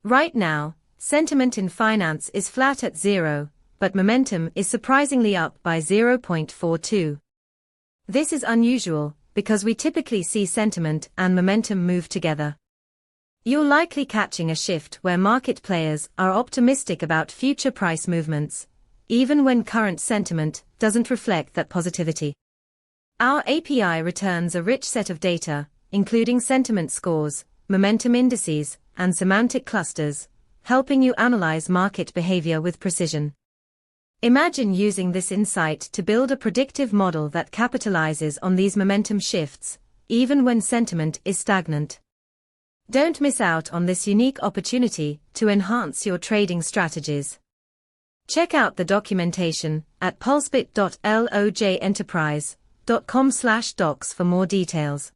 Right now, sentiment in finance is flat at 0, but momentum is surprisingly up by 0.42. This is unusual, because we typically see sentiment and momentum move together. You're likely catching a shift where market players are optimistic about future price movements, even when current sentiment doesn't reflect that positivity. Our API returns a rich set of data, including sentiment scores, momentum indices, and semantic clusters, helping you analyze market behavior with precision. Imagine using this insight to build a predictive model that capitalizes on these momentum shifts, even when sentiment is stagnant. Don't miss out on this unique opportunity to enhance your trading strategies. Check out the documentation at pulsebit.lojenterprise.com/docs for more details.